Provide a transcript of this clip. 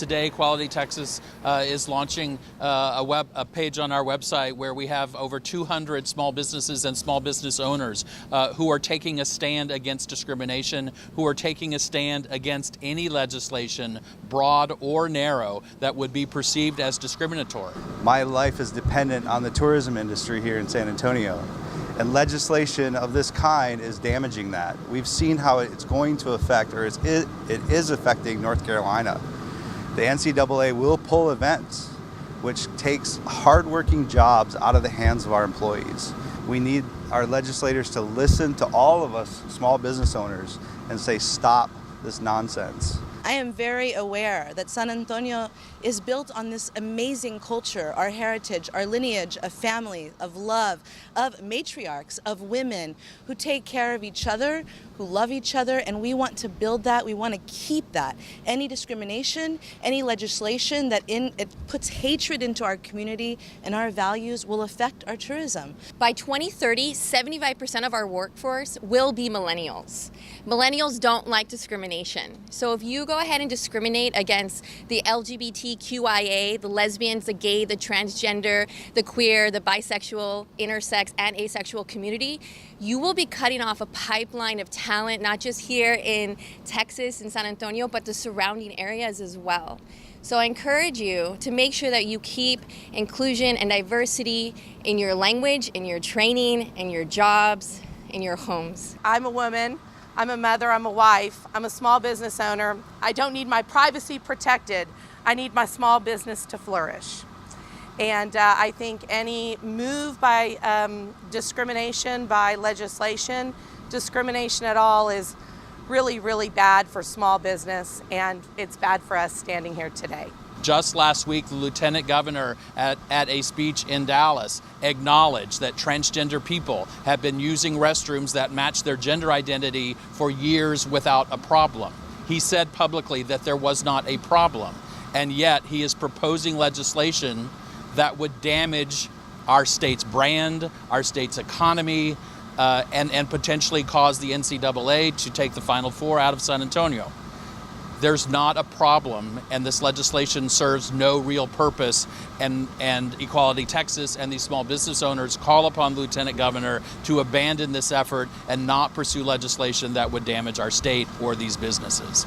today, Equality Texas is launching a page on our website where we have over 200 small businesses and small business owners who are taking a stand against discrimination, who are taking a stand against any legislation, broad or narrow, that would be perceived as discriminatory. My life is dependent on the tourism industry here in San Antonio, and legislation of this kind is damaging that. We've seen how it's going to affect, or it is affecting North Carolina. The NCAA will pull events, which takes hardworking jobs out of the hands of our employees. We need our legislators to listen to all of us small business owners and say, stop this nonsense. I am very aware that San Antonio is built on this amazing culture, our heritage, our lineage of family, of love, of matriarchs, of women who take care of each other, who love each other, and we want to build that. We want to keep that. Any discrimination, any legislation that it puts hatred into our community and our values will affect our tourism. By 2030, 75% of our workforce will be millennials. Millennials don't like discrimination. So if you go ahead and discriminate against the LGBTQIA, the lesbians, the gay, the transgender, the queer, the bisexual, intersex, and asexual community, you will be cutting off a pipeline of talent, not just here in Texas and San Antonio, but the surrounding areas as well. So I encourage you to make sure that you keep inclusion and diversity in your language, in your training, in your jobs, in your homes. I'm a woman, I'm a mother, I'm a wife, I'm a small business owner. I don't need my privacy protected. I need my small business to flourish. And I think any move by discrimination, by legislation, discrimination at all is really, really bad for small business, and it's bad for us standing here today. Just last week, the lieutenant governor at a speech in Dallas acknowledged that transgender people have been using restrooms that match their gender identity for years without a problem. He said publicly that there was not a problem, and yet he is proposing legislation that would damage our state's brand, our state's economy, and potentially cause the NCAA to take the Final Four out of San Antonio. There's not a problem, and this legislation serves no real purpose, and Equality Texas and these small business owners call upon the Lieutenant Governor to abandon this effort and not pursue legislation that would damage our state or these businesses.